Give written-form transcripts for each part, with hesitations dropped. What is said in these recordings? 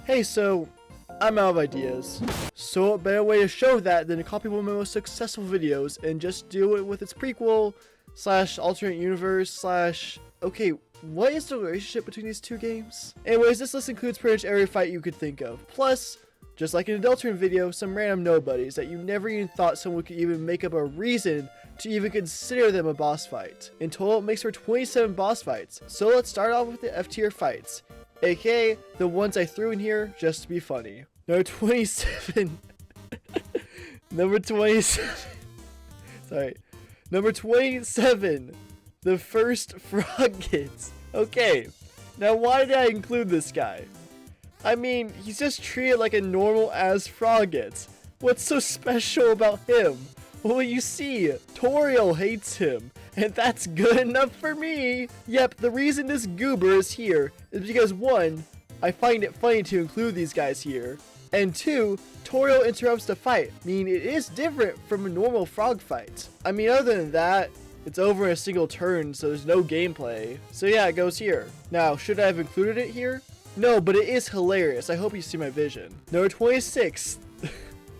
Hey, so I'm out of ideas. So a better way to show that than to copy one of my most successful videos and just do it with its prequel slash alternate universe slash... Okay, what is the relationship between these two games? Anyways, this list includes pretty much every fight you could think of. Plus, just like in an Deltarune video, some random nobodies that you never even thought someone could even make up a reason to even consider them a boss fight. In total, it makes for 27 boss fights. So let's start off with the F tier fights, aka the ones I threw in here just to be funny. Number 27. Number 27. Sorry. Number 27. The first frog kids. Okay, now why did I include this guy? I mean, he's just treated like a normal ass frog gets. What's so special about him? Well, you see, Toriel hates him, and that's good enough for me. Yep, the reason this goober is here is because 1, I find it funny to include these guys here, and 2, Toriel interrupts the fight, meaning it is different from a normal frog fight. I mean, other than that, it's over in a single turn, so there's no gameplay. So yeah, it goes here. Now, should I have included it here? No, but it is hilarious. I hope you see my vision. Number 26.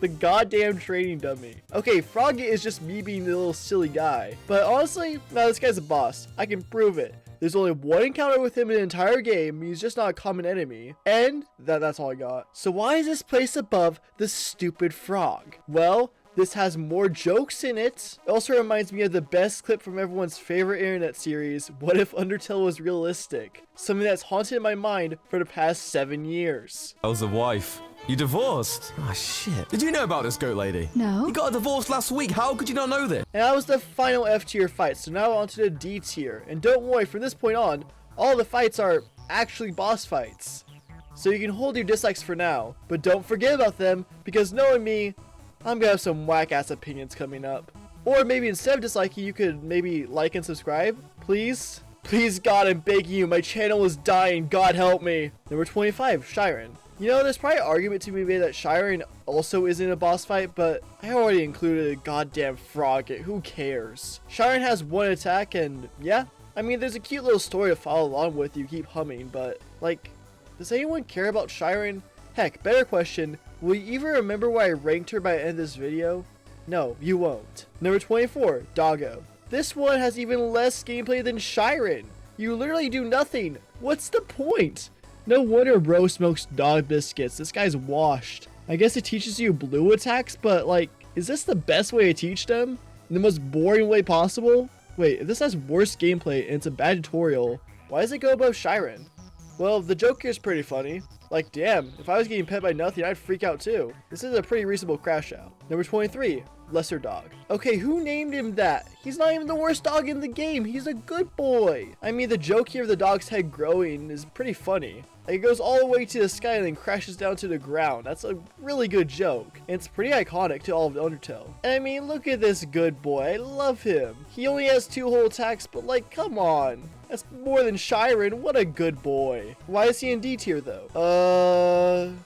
The goddamn training dummy. Okay, Froggy is just me being the little silly guy. But honestly, no, this guy's a boss. I can prove it. There's only one encounter with him in the entire game. He's just not a common enemy. And that's all I got. So why is this placed above the stupid frog? Well, this has more jokes in it. It also reminds me of the best clip from everyone's favorite internet series, What If Undertale Was Realistic? Something that's haunted my mind for the past 7 years. How's the wife? You divorced? Oh shit. Did you know about this goat lady? No. You got a divorce last week. How could you not know this? And that was the final F tier fight, so now on to the D tier. And don't worry, from this point on, all the fights are actually boss fights. So you can hold your dislikes for now, but don't forget about them, because knowing me, I'm gonna have some whack-ass opinions coming up. Or maybe instead of disliking, you could maybe like and subscribe, please? Please, God, I'm begging you, my channel is dying, God help me. Number 25, Shiren. You know, there's probably an argument to be made that Shiren also isn't a boss fight, but I already included a goddamn frog, who cares? Shiren has one attack, and yeah, I mean, there's a cute little story to follow along with, you keep humming, but, like, does anyone care about Shiren? Heck, better question, will you even remember why I ranked her by the end of this video? No, you won't. Number 24, Doggo. This one has even less gameplay than Shiren. You literally do nothing. What's the point? No wonder bro smokes dog biscuits. This guy's washed. I guess it teaches you blue attacks, but like, is this the best way to teach them? In the most boring way possible? Wait, if this has worse gameplay and it's a bad tutorial, why does it go above Shiren? Well, the joke here is pretty funny. Like, damn, if I was getting pet by nothing, I'd freak out too. This is a pretty reasonable crash out. Number 23, Lesser Dog. Okay, who named him that? He's not even the worst dog in the game. He's a good boy. I mean, the joke here of the dog's head growing is pretty funny. Like, it goes all the way to the sky and then crashes down to the ground. That's a really good joke. And it's pretty iconic to all of Undertale. And I mean, look at this good boy. I love him. He only has 2 whole attacks, but like, come on. That's more than Shiren. What a good boy. Why is he in D tier though?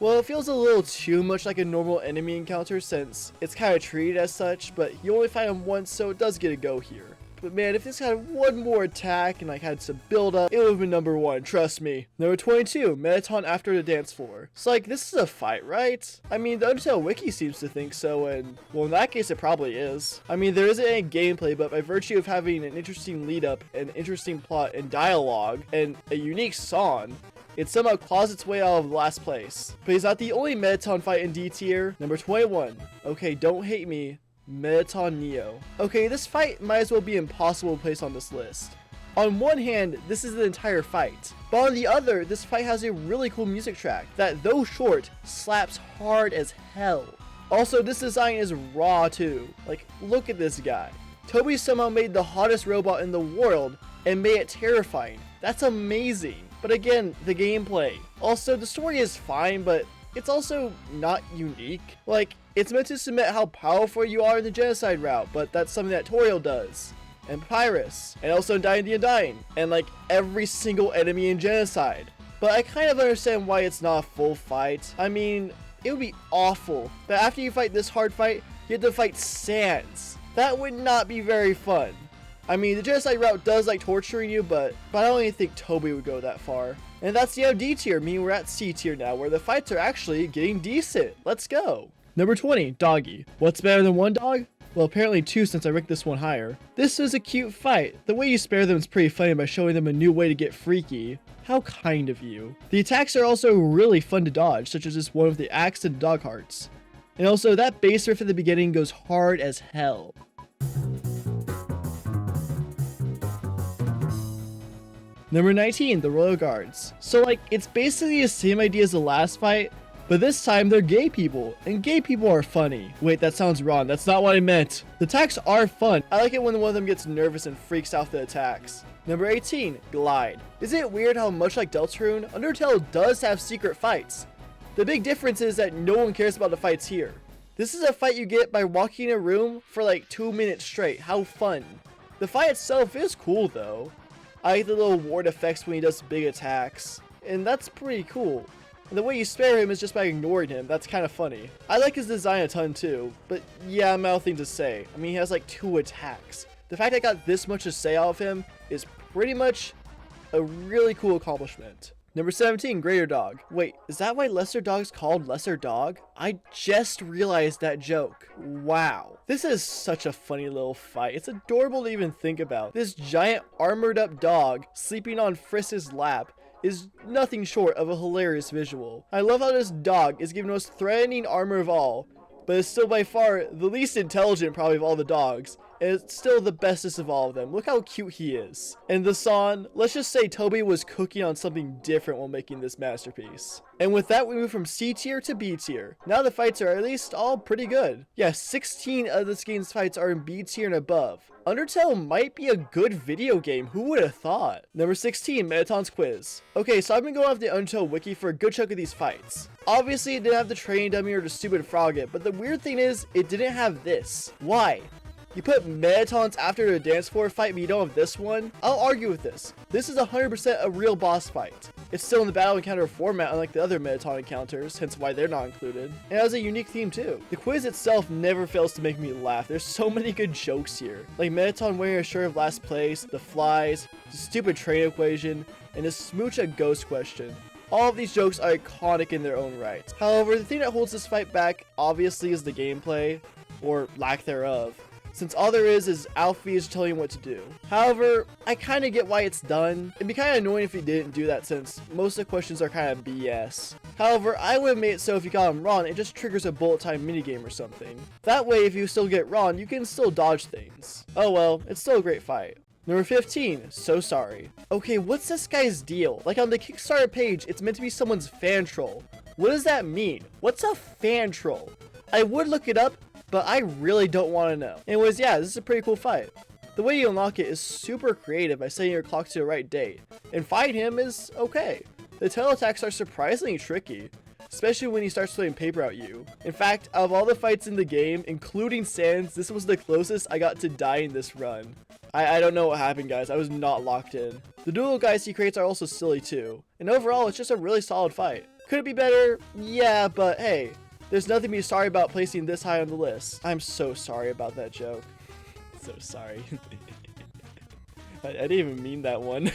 Well, it feels a little too much like a normal enemy encounter since it's kind of treated as such, but you only fight him once, so it does get a go here. But man, if this had one more attack and like had some build up, it would have been number 1, trust me. Number 22, Mettaton after the dance floor. So like, this is a fight, right? I mean, the Undertale wiki seems to think so, and well, in that case, it probably is. I mean, there isn't any gameplay, but by virtue of having an interesting lead up, an interesting plot and dialogue, and a unique song, it somehow claws its way out of last place. But he's not the only Mettaton fight in D tier. Number 21, okay, don't hate me, Mettaton Neo. Okay, this fight might as well be impossible to place on this list. On one hand, this is the entire fight, but on the other, this fight has a really cool music track that, though short, slaps hard as hell. Also, this design is raw too. Like, look at this guy. Toby somehow made the hottest robot in the world and made it terrifying. That's amazing. But again, the gameplay. Also, the story is fine, but it's also not unique. Like, it's meant to submit how powerful you are in the genocide route, but that's something that Toriel does. And Pyrus. And also Undying the Undying. And like every single enemy in genocide. But I kind of understand why it's not a full fight. I mean, it would be awful that after you fight this hard fight, you have to fight Sans. That would not be very fun. I mean, the genocide route does like torturing you, but I don't even think Toby would go that far. And that's the D tier, meaning we're at C tier now, where the fights are actually getting decent. Let's go. Number 20, Doggy. What's better than one dog? Well, apparently 2 since I ranked this one higher. This is a cute fight. The way you spare them is pretty funny by showing them a new way to get freaky. How kind of you. The attacks are also really fun to dodge, such as this one with the axe and dog hearts. And also, that bass riff at the beginning goes hard as hell. Number 19, the Royal Guards. So like, it's basically the same idea as the last fight, but this time they're gay people, and gay people are funny. Wait, that sounds wrong. That's not what I meant. The attacks are fun. I like it when one of them gets nervous and freaks out the attacks. Number 18, Glide. Is it weird how much like Deltarune, Undertale does have secret fights? The big difference is that no one cares about the fights here. This is a fight you get by walking in a room for like 2 minutes straight. How fun. The fight itself is cool though. I like the little ward effects when he does big attacks, and that's pretty cool. And the way you spare him is just by ignoring him. That's kind of funny. I like his design a ton too, but yeah, I'm out of things to say. I mean, he has like 2 attacks. The fact I got this much to say out of him is pretty much a really cool accomplishment. Number 17, Greater Dog. Wait, is that why Lesser Dog's called Lesser Dog? I just realized that joke. Wow. This is such a funny little fight. It's adorable to even think about. This giant armored up dog sleeping on Friss's lap is nothing short of a hilarious visual. I love how this dog is given the most threatening armor of all, but is still by far the least intelligent probably of all the dogs. And it's still the bestest of all of them. Look how cute he is. And the song, let's just say Toby was cooking on something different while making this masterpiece. And with that, we move from C tier to B tier. Now the fights are at least all pretty good. Yeah, 16 of this game's fights are in B tier and above. Undertale might be a good video game, who would have thought? Number 16, Mettaton's Quiz. Okay, so I've been going off the Undertale wiki for a good chunk of these fights. Obviously it didn't have the training dummy or the stupid frog it, but the weird thing is, it didn't have this. Why? You put Metatons after the dance floor fight, but you don't have this one? I'll argue with this. This is 100% a real boss fight. It's still in the battle encounter format unlike the other Metaton encounters, hence why they're not included. And it has a unique theme too. The quiz itself never fails to make me laugh. There's so many good jokes here. Like Metaton wearing a shirt of last place, the flies, the stupid train equation, and the smooch a ghost question. All of these jokes are iconic in their own right. However, the thing that holds this fight back obviously is the gameplay, or lack thereof, since all there is Alfie is telling you what to do. However, I kind of get why it's done. It'd be kind of annoying if he didn't do that since most of the questions are kind of BS. However, I would have made it so if you got him wrong, it just triggers a bullet time minigame or something. That way, if you still get wrong, you can still dodge things. Oh well, it's still a great fight. Number 15, So Sorry. Okay, what's this guy's deal? Like on the Kickstarter page, it's meant to be someone's fan troll. What does that mean? What's a fan troll? I would look it up, but I really don't want to know. Anyways, yeah, this is a pretty cool fight. The way you unlock it is super creative by setting your clock to the right date, and fighting him is okay. The tail attacks are surprisingly tricky, especially when he starts throwing paper at you. In fact, out of all the fights in the game, including Sans, this was the closest I got to dying this run. I don't know what happened, guys. I was not locked in. The dual guys he creates are also silly too, and overall it's just a really solid fight. Could it be better? Yeah, but hey, there's nothing to be sorry about placing this high on the list. I'm so sorry about that joke. So sorry. I didn't even mean that one.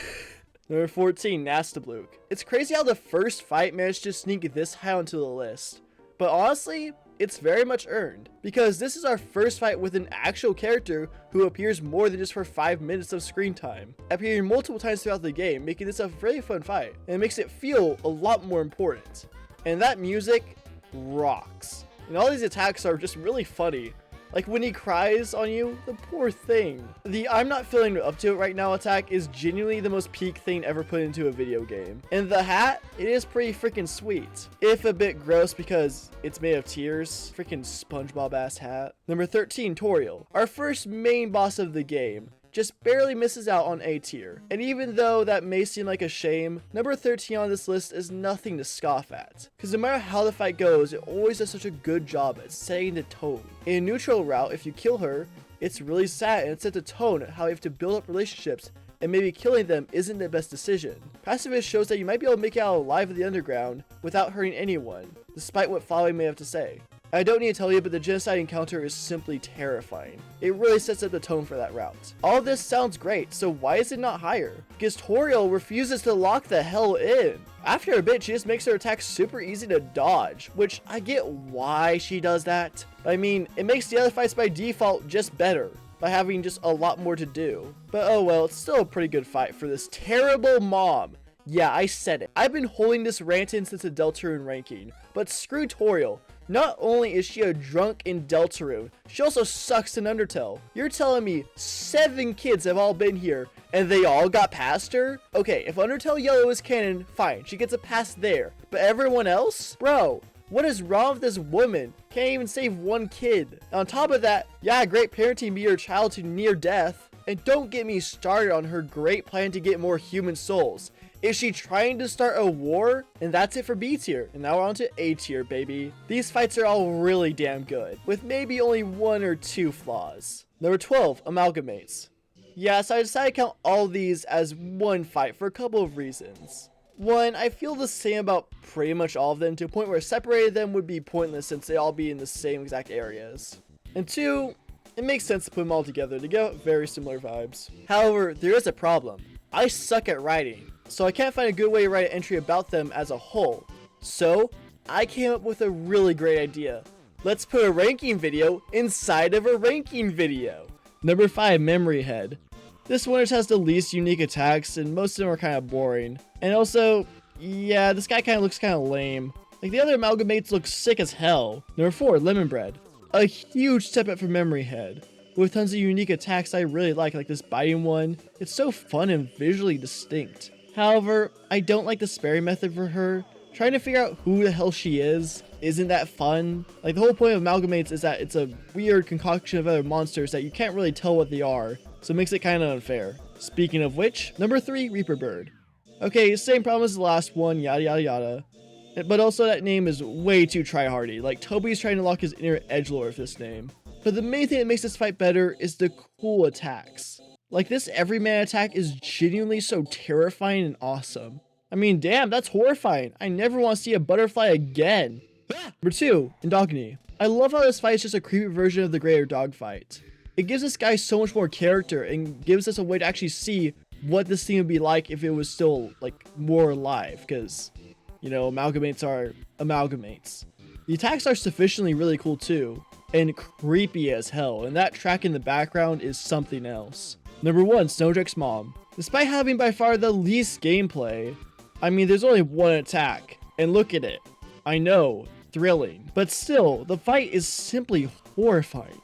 Number 14, Nastabluke. It's crazy how the first fight managed to sneak this high onto the list. But honestly, it's very much earned, because this is our first fight with an actual character who appears more than just for 5 minutes of screen time, appearing multiple times throughout the game, making this a really fun fight, and it makes it feel a lot more important. And that music rocks. And all these attacks are just really funny. Like when he cries on you, the poor thing. The I'm not feeling up to it right now attack is genuinely the most peak thing ever put into a video game. And the hat, it is pretty freaking sweet. If a bit gross because it's made of tears. Freaking SpongeBob ass hat. Number 13, Toriel. Our first main boss of the game. Just barely misses out on A tier. And even though that may seem like a shame, number 13 on this list is nothing to scoff at. Because no matter how the fight goes, it always does such a good job at setting the tone. In a neutral route, if you kill her, it's really sad and it sets a tone at how you have to build up relationships, and maybe killing them isn't the best decision. Pacifist shows that you might be able to make it out alive in the underground without hurting anyone, despite what following may have to say. I don't need to tell you, but the genocide encounter is simply terrifying. It really sets up the tone for that route. All this sounds great, so why is it not higher? Because Toriel refuses to lock the hell in. After a bit, she just makes her attacks super easy to dodge, which I get why she does that. I mean, it makes the other fights by default just better, by having just a lot more to do. But oh well, it's still a pretty good fight for this terrible mom. Yeah, I said it. I've been holding this rant in since the Deltarune ranking, but screw Toriel. Not only is she a drunk in Deltarune, she also sucks in Undertale. You're telling me 7 kids have all been here and they all got past her? Okay, if Undertale Yellow is canon, fine, she gets a pass there. But everyone else? Bro, what is wrong with this woman? Can't even save 1 kid. And on top of that, yeah, great parenting me your child to near death. And don't get me started on her great plan to get more human souls. Is she trying to start a war? And that's it for B tier. And now we're on to A tier, baby. These fights are all really damn good, with maybe only 1 or 2 flaws. Number 12, Amalgamates. Yeah, so I decided to count all these as one fight for a couple of reasons. 1, I feel the same about pretty much all of them, to a point where separating them would be pointless since they all be in the same exact areas. And 2, it makes sense to put them all together to get very similar vibes. However, there is a problem. I suck at writing, so I can't find a good way to write an entry about them as a whole. So, I came up with a really great idea. Let's put a ranking video inside of a ranking video. Number 5, Memory Head. This one has the least unique attacks, and most of them are kind of boring. And also, yeah, this guy kind of looks kind of lame. Like, the other Amalgamates look sick as hell. Number 4, Lemon Bread. A huge step up for Memory Head, with tons of unique attacks I really like this biting one. It's so fun and visually distinct. However, I don't like the sparing method for her. Trying to figure out who the hell she is isn't that fun. Like, the whole point of Amalgamates is that it's a weird concoction of other monsters that you can't really tell what they are, so it makes it kind of unfair. Speaking of which, number 3, Reaper Bird. Okay, same problem as the last one, yada yada yada. But also that name is way too tryhardy. Like, Toby's trying to lock his inner edgelord with this name. But the main thing that makes this fight better is the cool attacks. Like, this everyman attack is genuinely so terrifying and awesome. I mean, damn, that's horrifying. I never want to see a butterfly again. Number 2, Endogeny. I love how this fight is just a creepy version of the greater dog fight. It gives this guy so much more character and gives us a way to actually see what this thing would be like if it was still, like, more alive. Because, you know, Amalgamates are Amalgamates. The attacks are sufficiently really cool too, and creepy as hell, and that track in the background is something else. Number 1, Snowdrake's Mom. Despite having by far the least gameplay, I mean, there's only 1 attack, and look at it. I know, thrilling, but still, the fight is simply horrifying.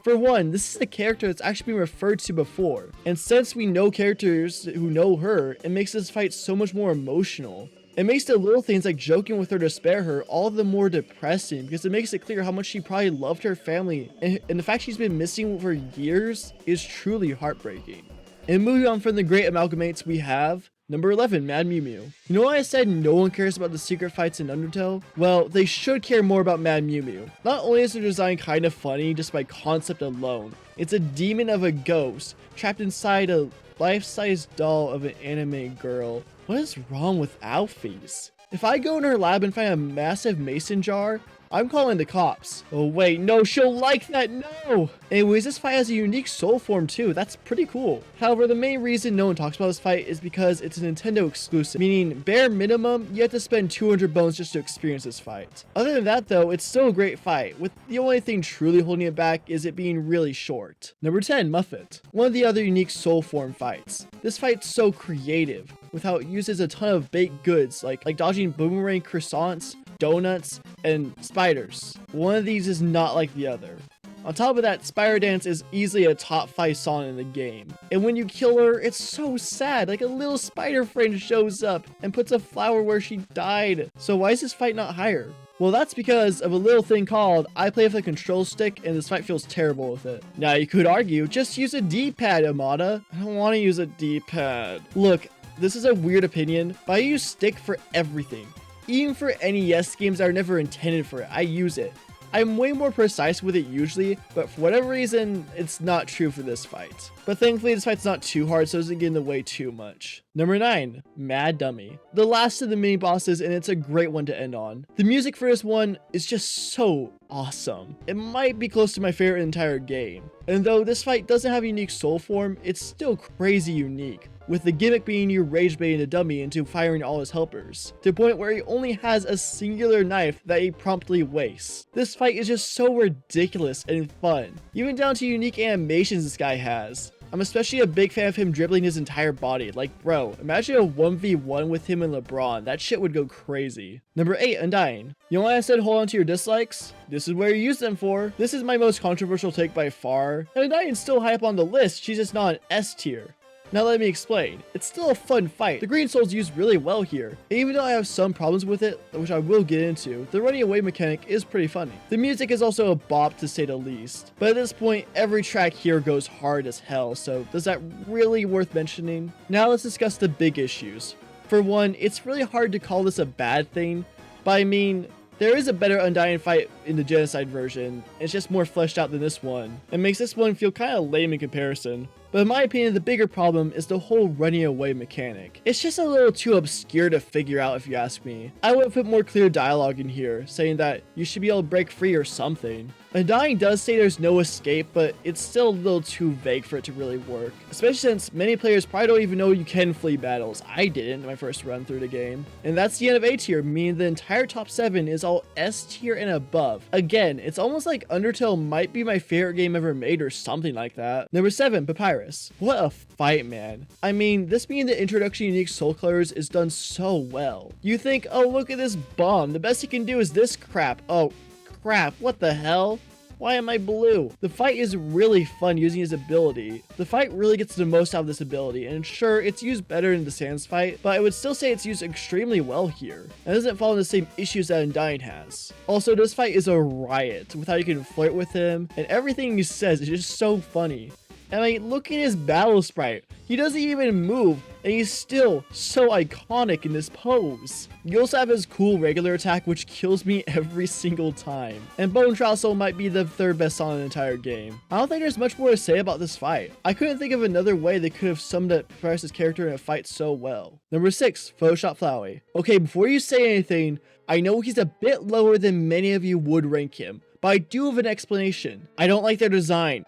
For 1, this is a character that's actually been referred to before, and since we know characters who know her, it makes this fight so much more emotional. It makes the little things like joking with her to spare her all the more depressing, because it makes it clear how much she probably loved her family, and the fact she's been missing for years is truly heartbreaking. And moving on from the great Amalgamates, we have number 11, Mad Mew Mew. You know why I said no one cares about the secret fights in Undertale? Well, they should care more about Mad Mew Mew. Not only is her design kind of funny just by concept alone, it's a demon of a ghost trapped inside a life-size doll of an anime girl. What is wrong with Alphys? If I go in her lab and find a massive mason jar, I'm calling the cops. Oh wait, no, she'll like that, no! Anyways, this fight has a unique soul form too, that's pretty cool. However, the main reason no one talks about this fight is because it's a Nintendo exclusive, meaning bare minimum, you have to spend 200 bones just to experience this fight. Other than that though, it's still a great fight, with the only thing truly holding it back is it being really short. Number 10, Muffet. One of the other unique soul form fights. This fight's so creative, with how it uses a ton of baked goods, like dodging boomerang croissants, donuts, and spiders. One of these is not like the other. On top of that, Spider Dance is easily a top 5 song in the game. And when you kill her, it's so sad, like a little spider friend shows up and puts a flower where she died. So why is this fight not higher? Well, that's because of a little thing called I play with a control stick and this fight feels terrible with it. Now you could argue, just use a D-pad, Imada. I don't want to use a D-pad. Look, this is a weird opinion, but I use stick for everything. Even for NES games that are never intended for it, I use it. I'm way more precise with it usually, but for whatever reason, it's not true for this fight. But thankfully this fight's not too hard, so it doesn't get in the way too much. Number 9, Mad Dummy. The last of the mini bosses, and it's a great one to end on. The music for this one is just so awesome. It might be close to my favorite entire game. And though this fight doesn't have a unique soul form, it's still crazy unique, with the gimmick being you rage baiting the dummy into firing all his helpers, to the point where he only has a singular knife that he promptly wastes. This fight is just so ridiculous and fun, even down to unique animations this guy has. I'm especially a big fan of him dribbling his entire body. Like, bro, imagine a 1v1 with him and LeBron. That shit would go crazy. Number 8, Undying. You know why I said hold on to your dislikes? This is where you use them for. This is my most controversial take by far. And Undying's still high up on the list, she's just not an S tier. Now let me explain. It's still a fun fight. The green soul's used really well here. And even though I have some problems with it, which I will get into, the running away mechanic is pretty funny. The music is also a bop to say the least. But at this point, every track here goes hard as hell, so does that really worth mentioning? Now let's discuss the big issues. For one, it's really hard to call this a bad thing, but I mean, there is a better Undying fight in the Genocide version. It's just more fleshed out than this one. It makes this one feel kind of lame in comparison. But in my opinion, the bigger problem is the whole running away mechanic. It's just a little too obscure to figure out if you ask me. I would put more clear dialogue in here, saying that you should be able to break free or something. Undying does say there's no escape, but it's still a little too vague for it to really work. Especially since many players probably don't even know you can flee battles. I didn't in my first run through the game. And that's the end of A tier, meaning the entire top 7 is all S tier and above. Again, it's almost like Undertale might be my favorite game ever made or something like that. Number 7, Papyrus. What a fight, man. I mean, this being the introduction to unique soul colors is done so well. You think, oh, look at this bomb. The best he can do is this crap. Oh, crap. What the hell? Why am I blue? The fight is really fun using his ability. The fight really gets the most out of this ability, and sure, it's used better in the Sans fight, but I would still say it's used extremely well here. It doesn't follow the same issues that Undying has. Also, this fight is a riot with how you can flirt with him, and everything he says is just so funny. And like, look at his battle sprite. He doesn't even move, and he's still so iconic in this pose. You also have his cool regular attack, which kills me every single time. And Bone Trousel might be the 3rd best song in the entire game. I don't think there's much more to say about this fight. I couldn't think of another way they could have summed up Papyrus' character in a fight so well. Number 6, Photoshop Flowey. Okay, before you say anything, I know he's a bit lower than many of you would rank him, but I do have an explanation. I don't like their design.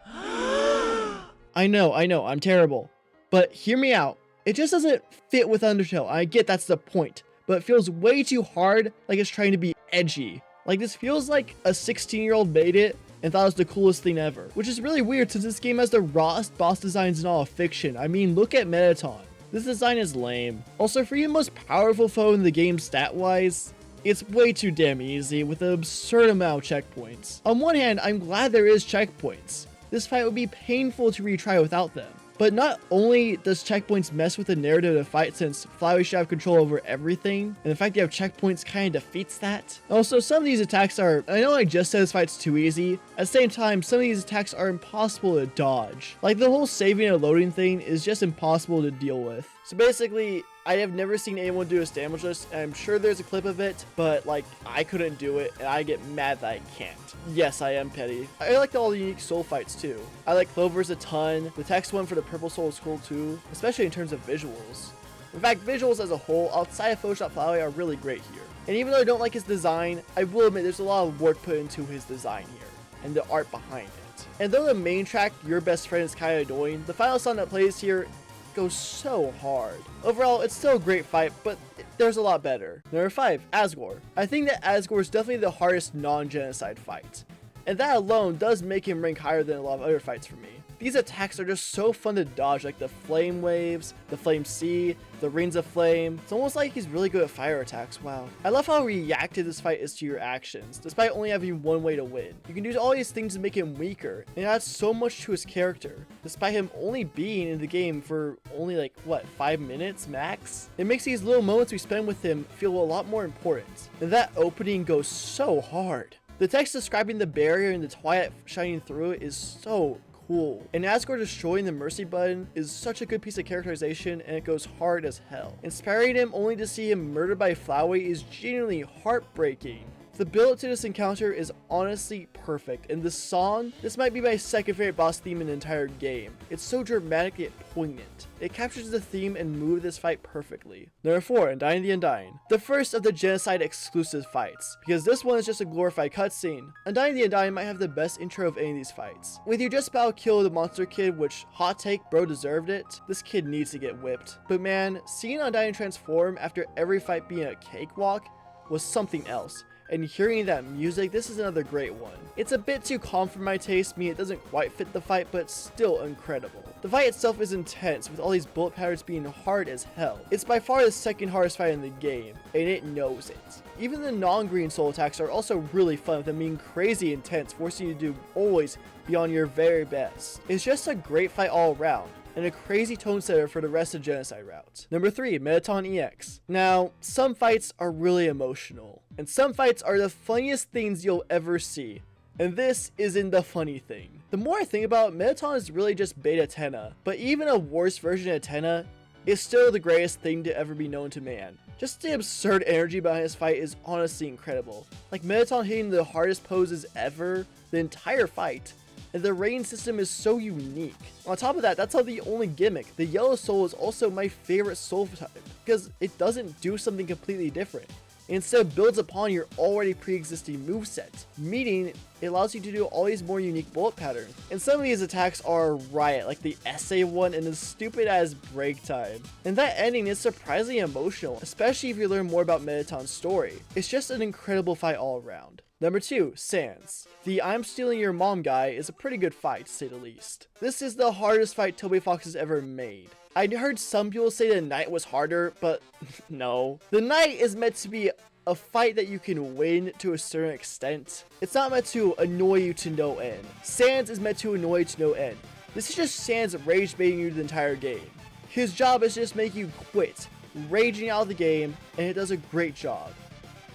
I know, I'm terrible. But hear me out. It just doesn't fit with Undertale. I get that's the point, but it feels way too hard, like it's trying to be edgy. Like, this feels like a 16-year-old made it and thought it was the coolest thing ever, which is really weird since this game has the rawest boss designs in all of fiction. I mean, look at Metaton. This design is lame. Also, for you, the most powerful foe in the game stat-wise, it's way too damn easy with an absurd amount of checkpoints. On one hand, I'm glad there is checkpoints. This fight would be painful to retry without them. But not only does checkpoints mess with the narrative of the fight, since Flowey should have control over everything, and the fact you have checkpoints kind of defeats that. Also, some of these attacks are, I know I just said this fight's too easy, at the same time, some of these attacks are impossible to dodge. Like, the whole saving and loading thing is just impossible to deal with. So basically, I have never seen anyone do a stamina list, and I'm sure there's a clip of it, but like, I couldn't do it, and I get mad that I can't. Yes, I am petty. I like all the unique soul fights too. I like Clover's a ton. The text one for the purple soul is cool too, especially in terms of visuals. In fact, visuals as a whole, outside of Photoshop Flowey, are really great here. And even though I don't like his design, I will admit there's a lot of work put into his design here, and the art behind it. And though the main track, Your Best Friend, is kind of annoying, the final song that plays here goes so hard. Overall, it's still a great fight, but there's a lot better. Number 5, Asgore. I think that Asgore is definitely the hardest non-genocide fight, and that alone does make him rank higher than a lot of other fights for me. These attacks are just so fun to dodge, like the flame waves, the flame sea, the rings of flame. It's almost like he's really good at fire attacks. Wow. I love how reactive this fight is to your actions, despite only having one way to win. You can do all these things to make him weaker, and it adds so much to his character, despite him only being in the game for only like, what, 5 minutes max? It makes these little moments we spend with him feel a lot more important, and that opening goes so hard. The text describing the barrier and the twilight shining through it is so cool. And Asgore destroying the mercy button is such a good piece of characterization, and it goes hard as hell. Inspiring him only to see him murdered by Flowey is genuinely heartbreaking. The build to this encounter is honestly perfect, and the song, this might be my second favorite boss theme in the entire game. It's so dramatic yet poignant. It captures the theme and mood of this fight perfectly. Number 4, Undying the Undying. The first of the Genocide exclusive fights, because this one is just a glorified cutscene. Undying the Undying might have the best intro of any of these fights. With you just about to kill the monster kid, which, hot take, bro deserved it. This kid needs to get whipped. But man, seeing Undying transform after every fight being a cakewalk was something else. And hearing that music, this is another great one. It's a bit too calm for my taste, meaning it doesn't quite fit the fight, but still incredible. The fight itself is intense, with all these bullet patterns being hard as hell. It's by far the second hardest fight in the game, and it knows it. Even the non-green soul attacks are also really fun, with them being crazy intense, forcing you to do always beyond your very best. It's just a great fight all around, and a crazy tone setter for the rest of Genocide route. Number 3, Mettaton EX. Now, some fights are really emotional, and some fights are the funniest things you'll ever see. And this isn't the funny thing. The more I think about it, Mettaton is really just beta Tenna, but even a worse version of Tenna is still the greatest thing to ever be known to man. Just the absurd energy behind this fight is honestly incredible. Like Mettaton hitting the hardest poses ever, the entire fight. And the rain system is so unique. On top of that, that's not the only gimmick. The yellow soul is also my favorite soul type, because it doesn't do something completely different. It instead builds upon your already pre-existing moveset, meaning it allows you to do all these more unique bullet patterns. And some of these attacks are riot, like the essay one and the stupid ass break time. And that ending is surprisingly emotional, especially if you learn more about Mettaton's story. It's just an incredible fight all around. Number 2, Sans. The I'm stealing your mom guy is a pretty good fight, to say the least. This is the hardest fight Toby Fox has ever made. I heard some people say the Knight was harder, but no. The Knight is meant to be a fight that you can win to a certain extent. It's not meant to annoy you to no end. Sans is meant to annoy you to no end. This is just Sans rage baiting you the entire game. His job is just make you quit, raging out of the game, and it does a great job.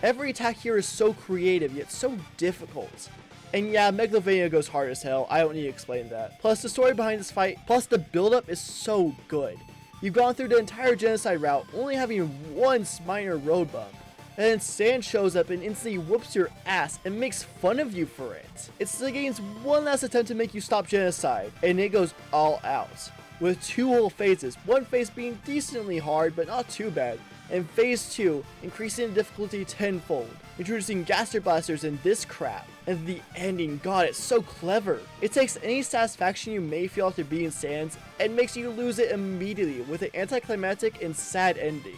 Every attack here is so creative, yet so difficult. And yeah, Megalovania goes hard as hell, I don't need to explain that. Plus, the story behind this fight, plus the build-up is so good. You've gone through the entire Genocide route, only having one minor road bump. And then Sans shows up and instantly whoops your ass and makes fun of you for it. It's the game's one last attempt to make you stop Genocide, and it goes all out. With 2 whole phases, one phase being decently hard, but not too bad, and phase 2 increasing the difficulty tenfold, introducing Gaster Blasters and this crap. And the ending, god, it's so clever. It takes any satisfaction you may feel after beating Sans and makes you lose it immediately with an anticlimactic and sad ending,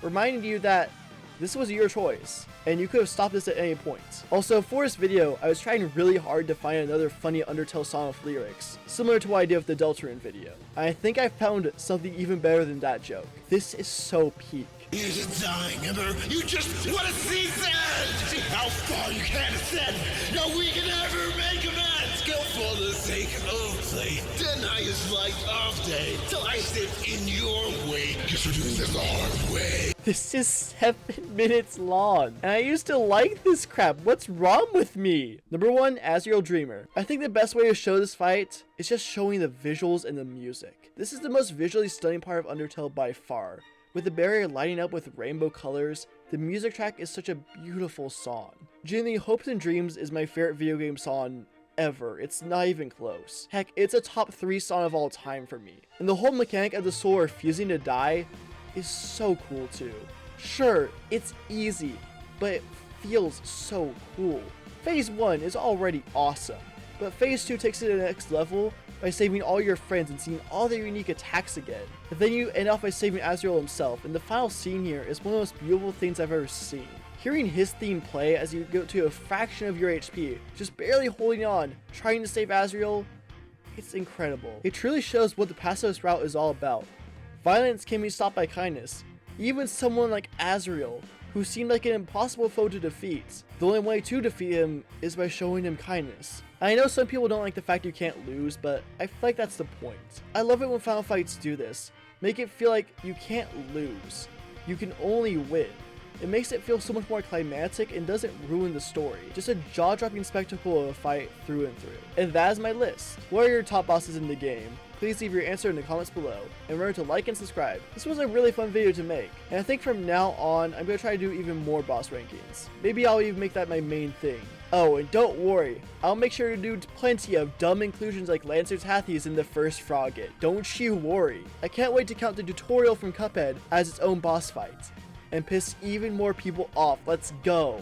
reminding you that this was your choice, and you could have stopped this at any point. Also, for this video, I was trying really hard to find another funny Undertale song with lyrics, similar to what I did with the Deltarune video. I think I found something even better than that joke. This is so peak. Here's a dying ember. You just want to see that! See how far you can ascend. No, we can never make amends. Go for the sake of play. Deny his light of day. Till I sit in your way. Guess we're doing this the hard way. This is 7 minutes long, and I used to like this crap. What's wrong with me? Number 1, Azrael Dreamer. I think the best way to show this fight is just showing the visuals and the music. This is the most visually stunning part of Undertale by far. With the barrier lighting up with rainbow colors, the music track is such a beautiful song. Genuinely, Hopes and Dreams is my favorite video game song ever. It's not even close. Heck, it's a top 3 song of all time for me. And the whole mechanic of the soul refusing to die is so cool too. Sure, it's easy, but it feels so cool. Phase 1 is already awesome, but Phase 2 takes it to the next level by saving all your friends and seeing all their unique attacks again. And then you end off by saving Azrael himself, and the final scene here is one of the most beautiful things I've ever seen. Hearing his theme play as you go to a fraction of your HP, just barely holding on, trying to save Azrael, it's incredible. It truly shows what the pacifist route is all about. Violence can be stopped by kindness. Even someone like Azrael, who seemed like an impossible foe to defeat, the only way to defeat him is by showing him kindness. I know some people don't like the fact you can't lose, but I feel like that's the point. I love it when Final Fights do this. Make it feel like you can't lose. You can only win. It makes it feel so much more climactic and doesn't ruin the story. Just a jaw-dropping spectacle of a fight through and through. And that is my list. What are your top bosses in the game? Please leave your answer in the comments below, and remember to like and subscribe. This was a really fun video to make, and I think from now on, I'm going to try to do even more boss rankings. Maybe I'll even make that my main thing. Oh, and don't worry, I'll make sure to do plenty of dumb inclusions like Lancer's Hathies in the first Frogget. Don't you worry. I can't wait to count the tutorial from Cuphead as its own boss fight, and piss even more people off. Let's go.